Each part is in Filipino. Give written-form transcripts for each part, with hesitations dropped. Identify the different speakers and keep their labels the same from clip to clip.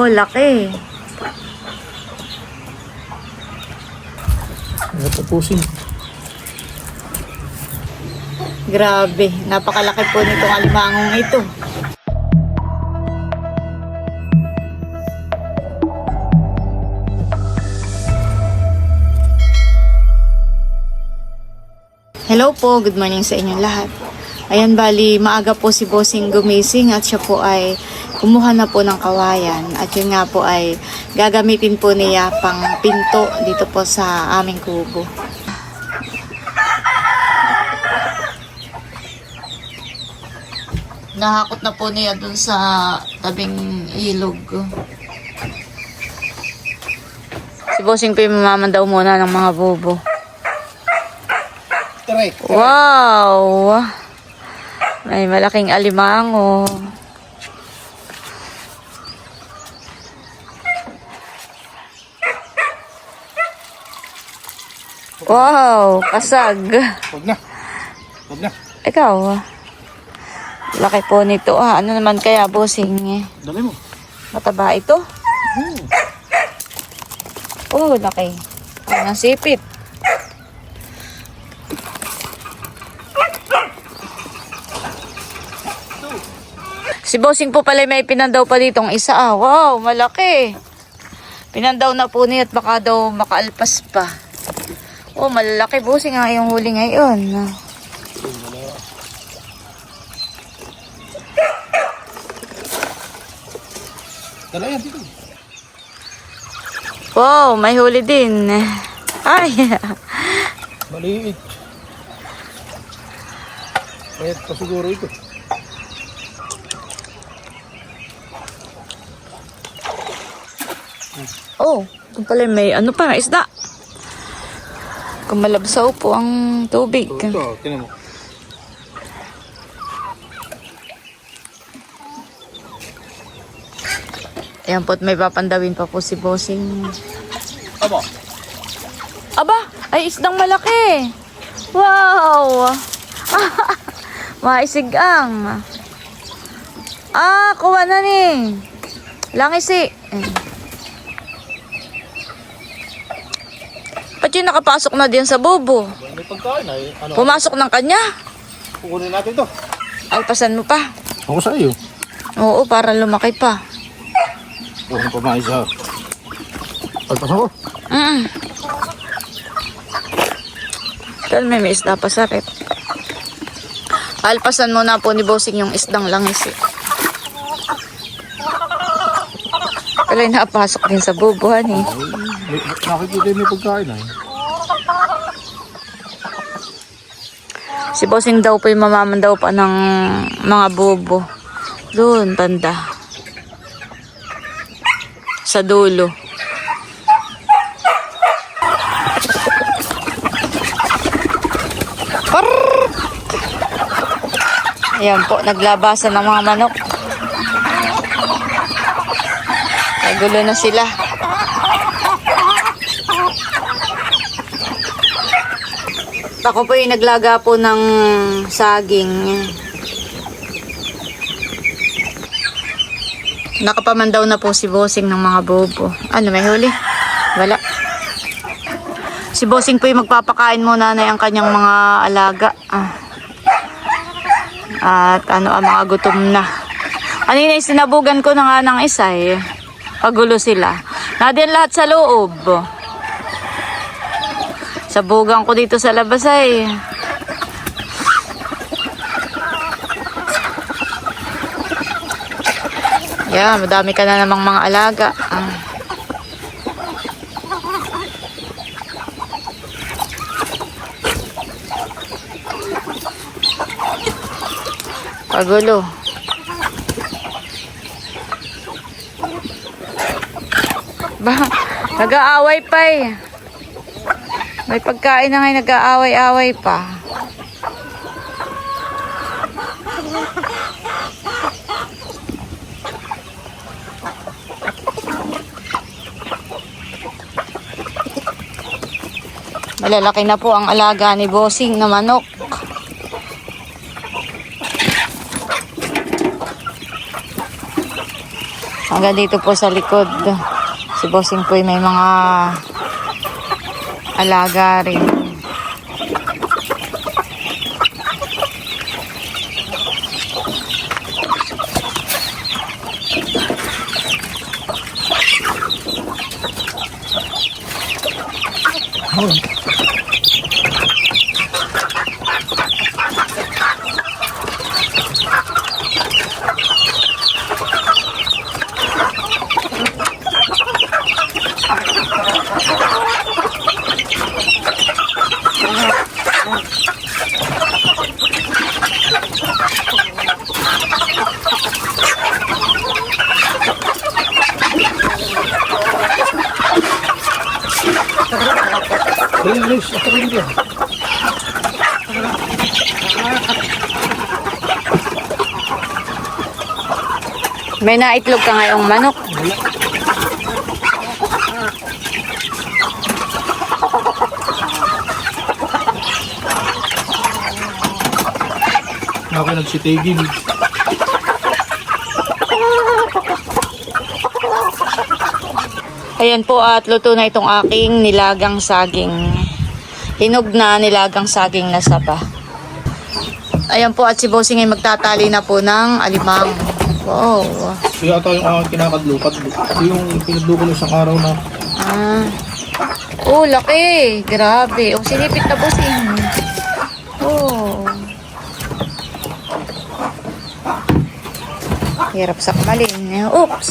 Speaker 1: Oh, laki.
Speaker 2: Natapusin.
Speaker 1: Grabe, napakalaki po nitong alimangong ito. Hello po, good morning sa inyong lahat. Ayan, bali, maaga po si Bossing gumising at siya po ay kumuha na po ng kawayan. At yun nga po ay gagamitin po niya pang pinto dito po sa aming kubo. Nahakot na po niya dun sa tabing ilog. Si Bossing po yung mamamandaw muna ng mga bobo. Wow! May malaking alimango. Wow! Kasag.
Speaker 2: Huwag na. Huwag na.
Speaker 1: Ikaw. Laki po nito. Ano naman kaya, Bossing?
Speaker 2: Dami mo.
Speaker 1: Mataba ito? Oh, laki. Ang sipit. Si Bossing po pala may pinandaw pa ditong isa. Wow, malaki. Pinandaw na po niya at baka daw makaalpas pa. Oh, malalaki, Bossing ang iyong huli ngayon.
Speaker 2: Dala yan dito.
Speaker 1: Wow, may huli din. Ay.
Speaker 2: Maliit. Mayat pa siguro ito.
Speaker 1: Oh, kung pala may ano pa, isda. Kung malabsaw po ang tubig.
Speaker 2: Ito, tinan mo.
Speaker 1: Ayan po, may papandawin pa po si Bossing.
Speaker 2: Aba.
Speaker 1: Aba, ay isdang malaki. Wow. Maisigang. Kuha na ni. Langisi. Ba't yun nakapasok na din sa bobo?
Speaker 2: May pagkain ay. Ano?
Speaker 1: Pumasok ng kanya.
Speaker 2: Kukunin natin ito.
Speaker 1: Alpasan mo pa.
Speaker 2: Ako sa iyo.
Speaker 1: Oo, para lumaki pa.
Speaker 2: Kukunin pa mga isa. Alpas ako.
Speaker 1: Dahil may isda pa sakit. Alpasan mo na po ni Bossing yung isdang langis. Kala'y napasok din sa bubuhan eh.
Speaker 2: Nakikita yung may pagkain ay.
Speaker 1: Si Bossing daw po yung mamamandaw pa ng mga bobo. Doon, banda. Sa dulo. Ayan po, naglabasan ng mga manok. Nagulo na sila. Ako po yung naglaga po ng saging. Nakapamandaw na po si Bossing ng mga bobo. Ano, may huli? Wala. Si Bossing po yung magpapakain muna na ang kanyang mga alaga. At ang mga gutom na. Kanina sinabugan ko na nga ng isa eh. Pagulo sila. Nadiyan lahat sa loob. Sabugan ko dito sa labas ay. Yeah, madami ka na namang mga alaga. Pagulo. Ba, nag-aaway pa eh. May pagkain na ngayon, nag-aaway-aaway pa. Malalaki na po ang alaga ni Bossing na manok. Hanggang dito po sa likod. Si Bossing po may mga alaga rin.
Speaker 2: Bilis, ako rin dyan.
Speaker 1: May naitlog ka ngayong manok.
Speaker 2: Ako nagsitigil.
Speaker 1: Ayan po at luto na itong aking nilagang saging. Hinog na nilagang saging na saba. Ayan po at si Bossing ay magtatali na po ng alimang. Wow.
Speaker 2: Kaya ito yung kinakadlupat. Yung pinagluko ng isang araw na.
Speaker 1: Ah. Oh, laki. Grabe. Oh, sinipit na Bossing. Oh. Hirap sa kamalin. Oops.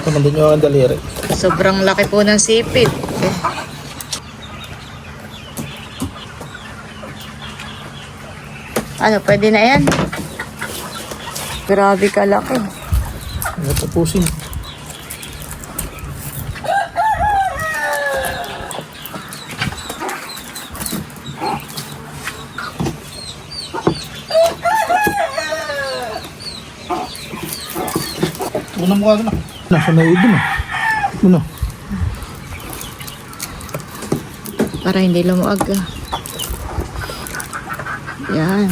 Speaker 2: Naman din yung daliri.
Speaker 1: Sobrang laki po ng sipit. Ano, pwede na yan? Grabe kalaki.
Speaker 2: Natapusin. Unang mukha na. Nasa naid dun ah. Ano?
Speaker 1: Para hindi lumuag. Yan.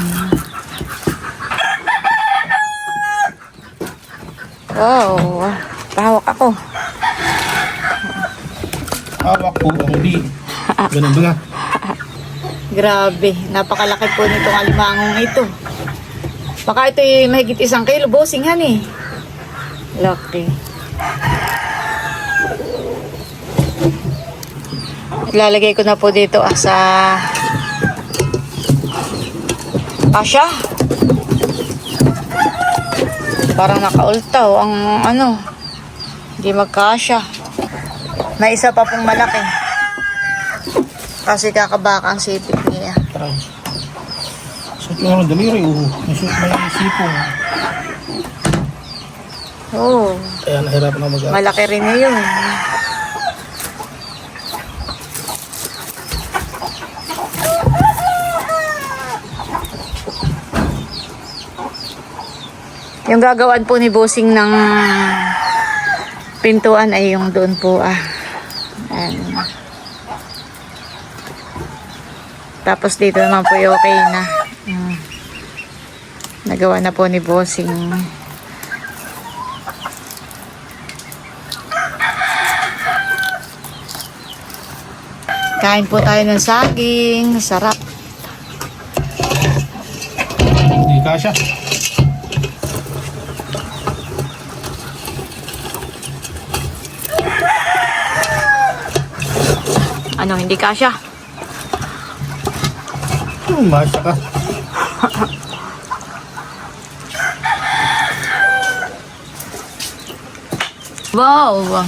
Speaker 1: Wow. Pahawak ako.
Speaker 2: Hawak po ang di. Ganun ba nga?
Speaker 1: Grabe. Napakalaki po nitong alimangong ito. Baka ito mahigit 1 kilo. Bossing han eh. Laki. Ilalagay ko na po dito sa kasya. Parang nakaultaw ang ano. Hindi magkasya. May isa pa pong malaki. Kasi kakabaka ang sipit niya.
Speaker 2: Try. Sakit nga ng daliri. May sipong.
Speaker 1: Oh,
Speaker 2: Kaya nahirap na mag-aas.
Speaker 1: malaki rin na yun. Yung gagawin po ni Bossing ng pintuan ay yung doon po Ayan. Tapos dito naman po yung okay na. Nagawa na po ni Bossing. Kain po tayo ng saging. Sarap.
Speaker 2: Hindi kasya.
Speaker 1: Ano, hindi kasya?
Speaker 2: Masya ka.
Speaker 1: Wow!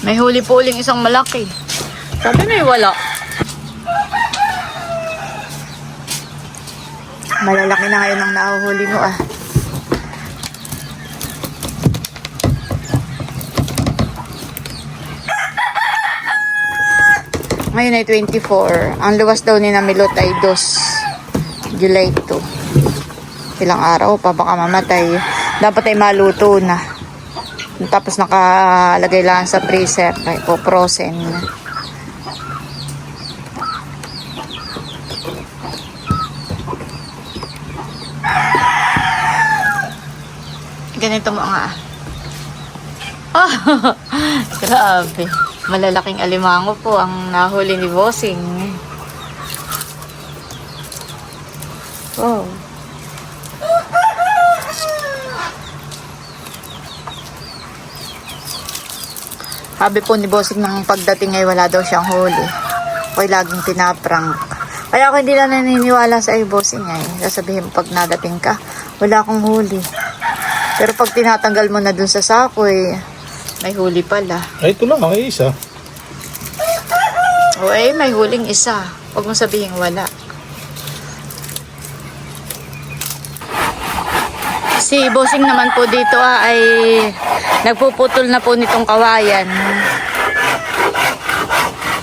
Speaker 1: May huli po uling isang malaki. Sabi na wala. Malalaki na ngayon ang nahuhuli mo Ngayon ay 24. Ang luwas daw ni Namilot ay 2. July 2. Ilang araw pa baka mamatay. Dapat ay maluto na. Tapos nakalagay lang sa freezer. Ay po frozen. ganito mo nga. Oh, grabe. Malalaking alimango po ang nahuli ni Bossing. Oh. Sabi po ni Bossing nang pagdating ay wala daw siyang huli. Ako'y laging pinaprank. Kaya ako hindi na naniniwala sa iyo, Bossing ay. Sasabihin mo pag nadating ka, wala akong huli. Pero pag tinatanggal mo na dun sa sako eh, may huli pala.
Speaker 2: Ay, ito lang, ay isa.
Speaker 1: O eh, may huling isa. Huwag mo sabihin wala. Si Bossing naman po dito ay nagpuputol na po nitong kawayan.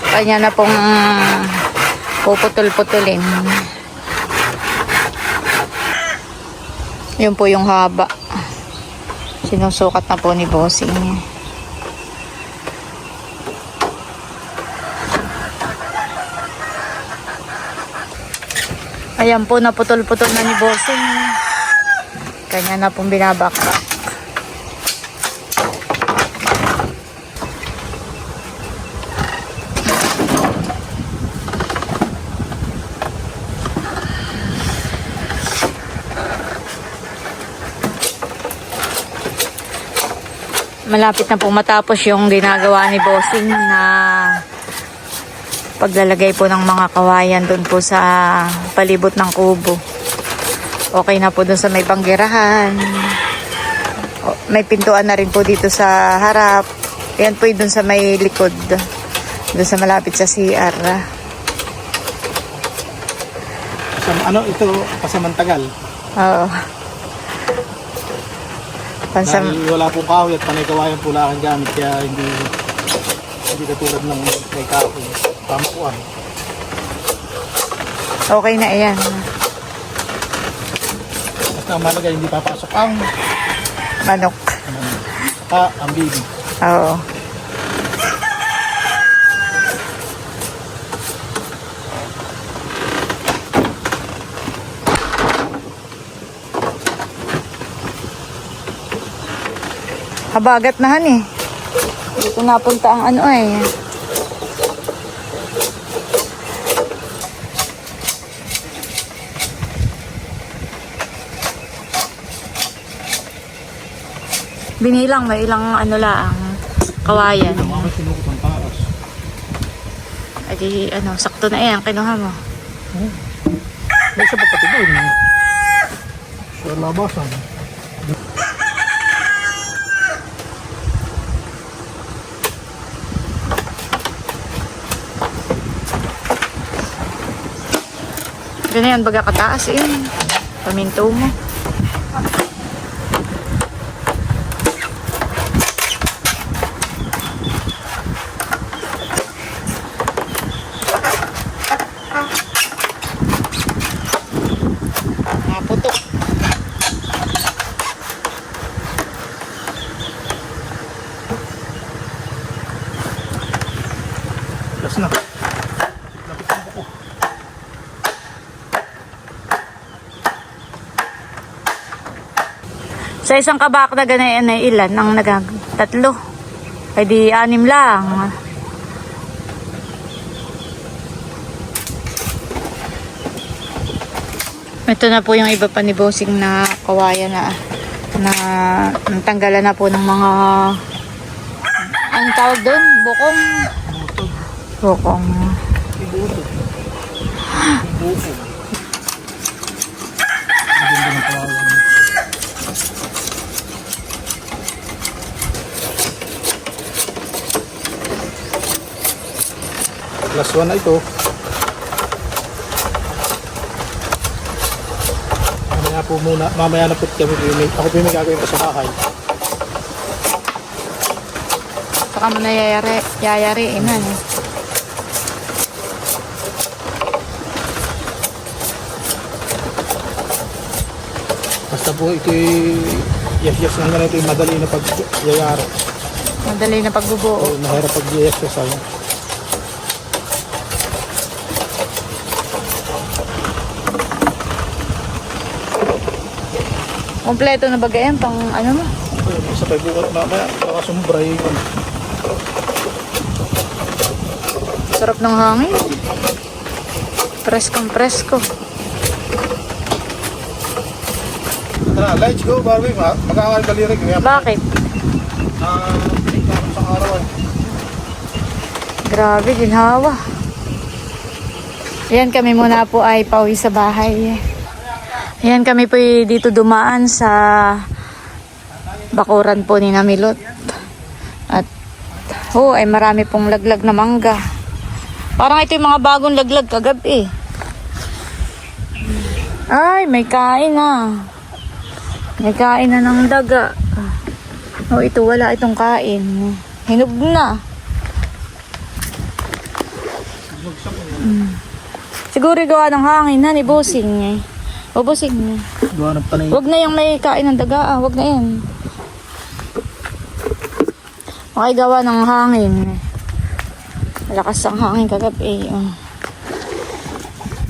Speaker 1: Kanya na pong puputol-putulin. Yun po yung haba. Sinusukat na po ni Bossing. Ayan po, naputol-putol na ni Bossing. Kanya na pong binabakrak. Malapit na po matapos yung ginagawa ni Bossing na paglalagay po ng mga kawayan doon po sa palibot ng kubo. Okay na po doon sa may banggirahan. May pintuan na rin po dito sa harap. Yan po doon sa may likod. Doon sa malapit sa CR.
Speaker 2: Ano ito, pasamantagal.
Speaker 1: Oo.
Speaker 2: Dahil wala pong kahoy at panay kawayan po lang ang gamit, kaya hindi katulad ng may kahoy. Pamukuan.
Speaker 1: Okay na yan.
Speaker 2: Basta ang mahalaga, hindi papasok ang
Speaker 1: Manok.
Speaker 2: saka ang baby.
Speaker 1: Oo. Habagat na han eh. Dito napunta ang ano eh. Binilang, may ilang ano lang, kawayan.
Speaker 2: Ang mga sinukot ang taas.
Speaker 1: Ay di, ano, sakto na yan, kinuha mo.
Speaker 2: May isa pa pati doon. Sa labasan.
Speaker 1: Ganyan, baga kataas eh. Paminto mo. Naputok.
Speaker 2: Last na. Lapit ang buko.
Speaker 1: Sa isang kabak na ganayan ay ilan ang tatlo. Ay di 6 lang. Ito na po yung iba pa ni Bossing na kawayan na natanggalan na po ng mga anong tawag doon? Bukong. Bukong.
Speaker 2: Ibutog. Ibutog. Ang ganda ng kawayan. Last one na ito. Mamaya po muna, mamaya na po kami ako po yung may gagawin ko sa bahay.
Speaker 1: Saka mo na yayariin na.
Speaker 2: Basta po ito yes lang ganito yung madali na pagyayari.
Speaker 1: Madali na pagbubuo.
Speaker 2: So, mahirap pag-yes sa sa'yo.
Speaker 1: Kompleto na bagay yan, pang ano mo.
Speaker 2: Isa pa bukat mamaya, baka sumbray yun.
Speaker 1: Sarap ng hangin. Preskong presko.
Speaker 2: Tara, let's go, Barbie. Mag-aawal kalirig.
Speaker 1: Bakit?
Speaker 2: Sa araw ay.
Speaker 1: Grabe, ginhawa. Ayan, kami muna po ay pauwi sa bahay. Ayan, kami po dito dumaan sa bakuran po ni Namilot. At, ay marami pong laglag na mangga. Parang ito yung mga bagong laglag kagabi. Ay, may kain na. May kain na ng daga. Ito wala itong kain. Hinog na. Siguro gawa ng hangin na ni Bossing. Bossing.
Speaker 2: Gawa ng panay.
Speaker 1: Wag na yung may kain ng daga. Wag na yan. Okay, gawa ng hangin. Malakas ang hangin kagabi.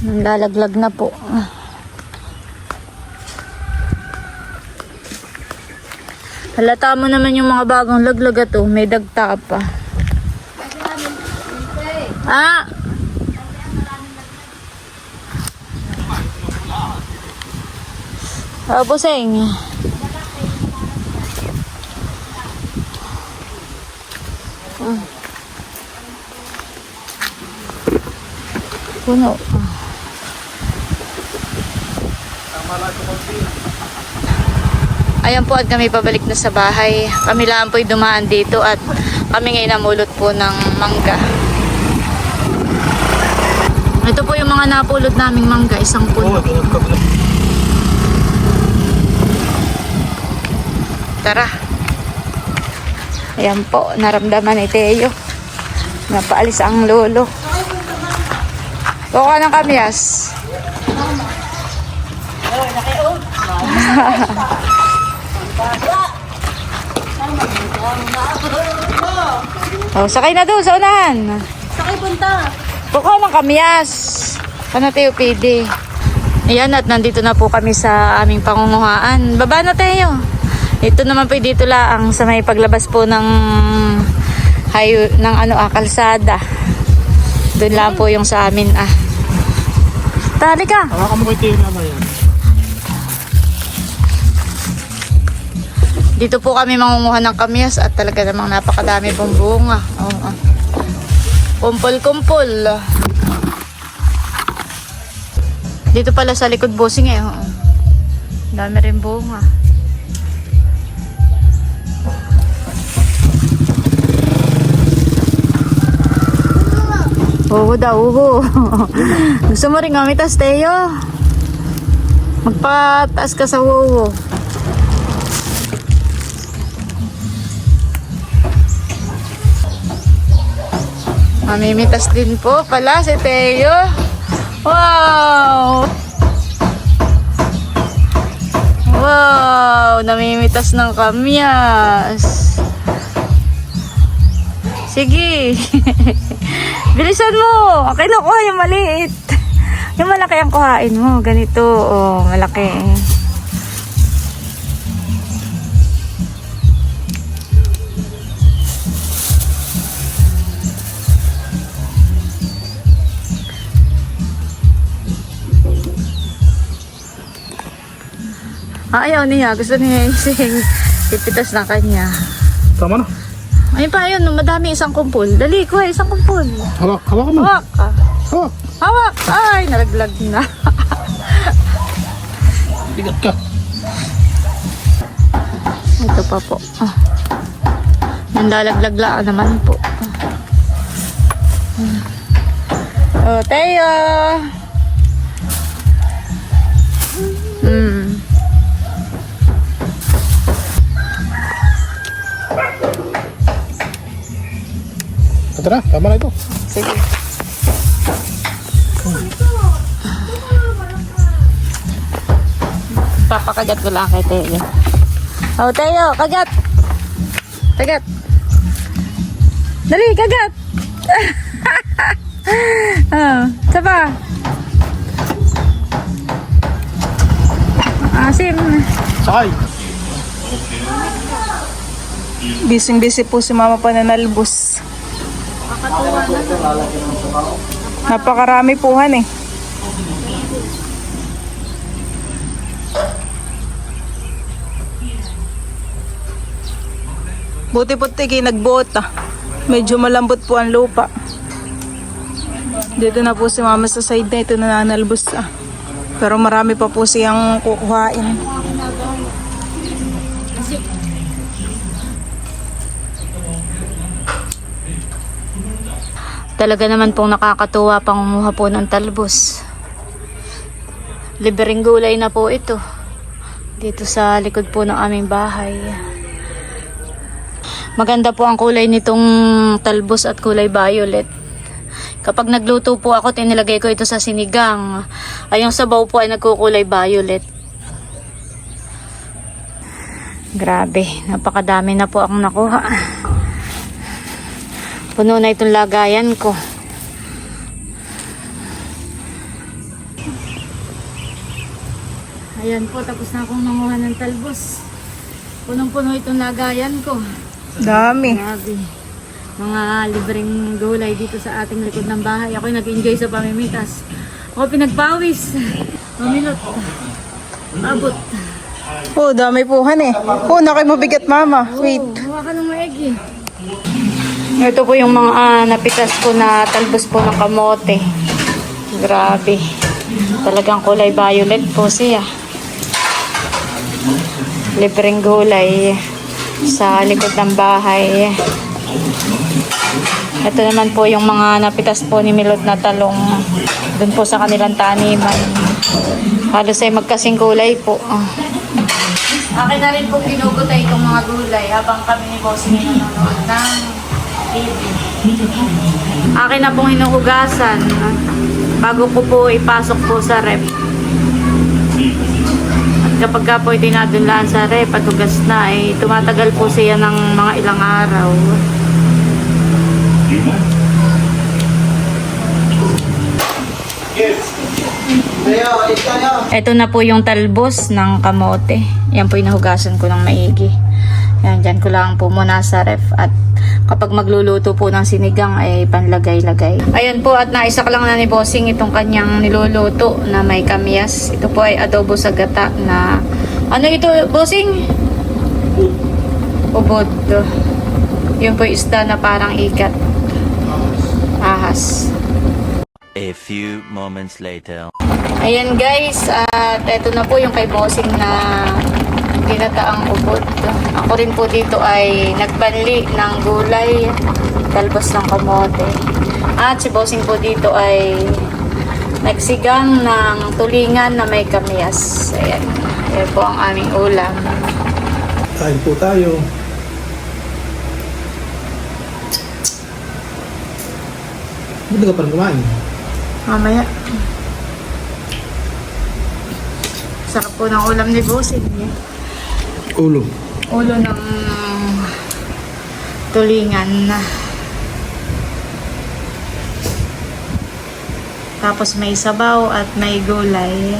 Speaker 1: Lalaglag na po. Halata mo naman yung mga bagong laglag ato. May dagta pa. Ah! Bossing. Puno. Ayan po at kami pabalik na sa bahay. Kami lang po'y dumaan dito at kami ngayon namulot po ng mangga. Ito po yung mga napulot naming mangga, isang puno. Tara. Ayan po, naramdaman ni Teo. Napaalis ang lolo. Kuha ng kamyas. Sakay na doon sa unahan.
Speaker 3: Sakay punta.
Speaker 1: Kuha ng kamyas. Ano Teo, pwede. Ayan at nandito na po kami sa aming pangunguhaan. Baba na Teo. Ito naman po dito lang sa may paglabas po ng kalsada. Doon lang po yung sa amin Tali ka.
Speaker 2: Hawakan mo kay Teo na yan.
Speaker 1: Dito po kami mangunguha ng kamyas at talaga namang napakadami pong bunga. Kumpol-kumpol. Dito pala sa likod Bossing dami rin bunga. Oo daw, Gusto mo rin gamitas, Teo? Magpataas ka sa wowo. Mamimitas din po pala si Teo. Wow! Wow! Namimitas ng kamyas. Sige. Bilisan mo. Kinukuha yung maliit. Yung malaki ang kuhain mo. Ganito. Malaki. Ayaw niya. Gusto niya ipitas na kanya.
Speaker 2: Tama na.
Speaker 1: Ayun pa, ayun. Madami isang kumpul. Dali, kuha isang kumpul.
Speaker 2: Hawak mo.
Speaker 1: Hawak.
Speaker 2: Hawak.
Speaker 1: Hawak. Ay, nalaglag na.
Speaker 2: Bigat ka.
Speaker 1: Ito pa po. Nanlalaglag lang naman po. Teo.
Speaker 2: Tara, tama na ito.
Speaker 1: Sige. Papakagat ko lang kay Teo. Teo, kagat. Kagat. Dali, kagat. Sapa. Asim.
Speaker 2: Sakay.
Speaker 3: Bising-busy po si Mama pananalbos. Napakarami puhan eh. Buti po tiki nagbota. Medyo malambot po ang lupa. Dito na po si Mama sa side na ito nananalbos ah. Pero marami pa po siyang kukuhain.
Speaker 1: Talaga naman pong nakakatuwa pangunguha po ng talbos. Libreng gulay na po ito. Dito sa likod po ng aming bahay. Maganda po ang kulay nitong talbos at kulay violet. Kapag nagluto po ako, tinilagay ko ito sa sinigang. Ay yung sabaw po ay nagkukulay violet. Grabe, napakadami na po akong nakuha. Puno na itong lagayan ko. Ayan po, tapos na akong nanguha ng talbos. Punong-puno itong lagayan ko.
Speaker 3: Dami.
Speaker 1: Grabe. Mga libreng gulay dito sa ating likod ng bahay. Ako'y nag-enjoy sa pamimitas. Ako pinagpawis. Mamilot. Abot.
Speaker 3: Oh, dami puhan eh. Oh, nakay mabigat Mama. Wait.
Speaker 1: Hawa ka ng maigi. Ito po yung mga napitas ko na talbos po ng kamote. Grabe. Talagang kulay violet po siya. Libreng gulay sa likod ng bahay. Ito naman po yung mga napitas po ni Milot na talong dun po sa kanilang taniman. Halos ay magkasing kulay po. Akin na rin pong ginugutay itong mga gulay habang kami ni Bossing nanonood ng TV. Akin na pong hinuhugasan bago ko po ipasok po sa rep. At kapag ka po itinadunlaan sa rep at hugas na, ay tumatagal po siya ng mga ilang araw. Ito na po yung talbos ng kamote. Yan po yung nahugasan ko ng maigi. Yan, dyan ko lang po muna sa ref. At kapag magluluto po ng sinigang ay panlagay-lagay. Ayan po, at naisak lang na ni Bossing itong kanyang niluluto na may kamyas. Ito po ay adobo sa gata na... Ano ito, Bossing? Ubod. Yun po yung isda na parang ikat. Ahas.
Speaker 4: A few moments later.
Speaker 1: Ayan guys, at eto na po yung kay Bossing na ginataang ubod. Ako rin po dito ay nagbanli ng gulay, talbos ng kamote. At si Bossing po dito ay nagsigang ng tulingan na may kamyas. Ayan, ayan po ang aming ulam.
Speaker 2: Kain po tayo. Hindi ka pa rin kumain.
Speaker 1: Mamaya. Sarap po ng ulam ni Bossing.
Speaker 2: Ulo.
Speaker 1: Ulo ng tulingan na. Tapos may sabaw at may gulay.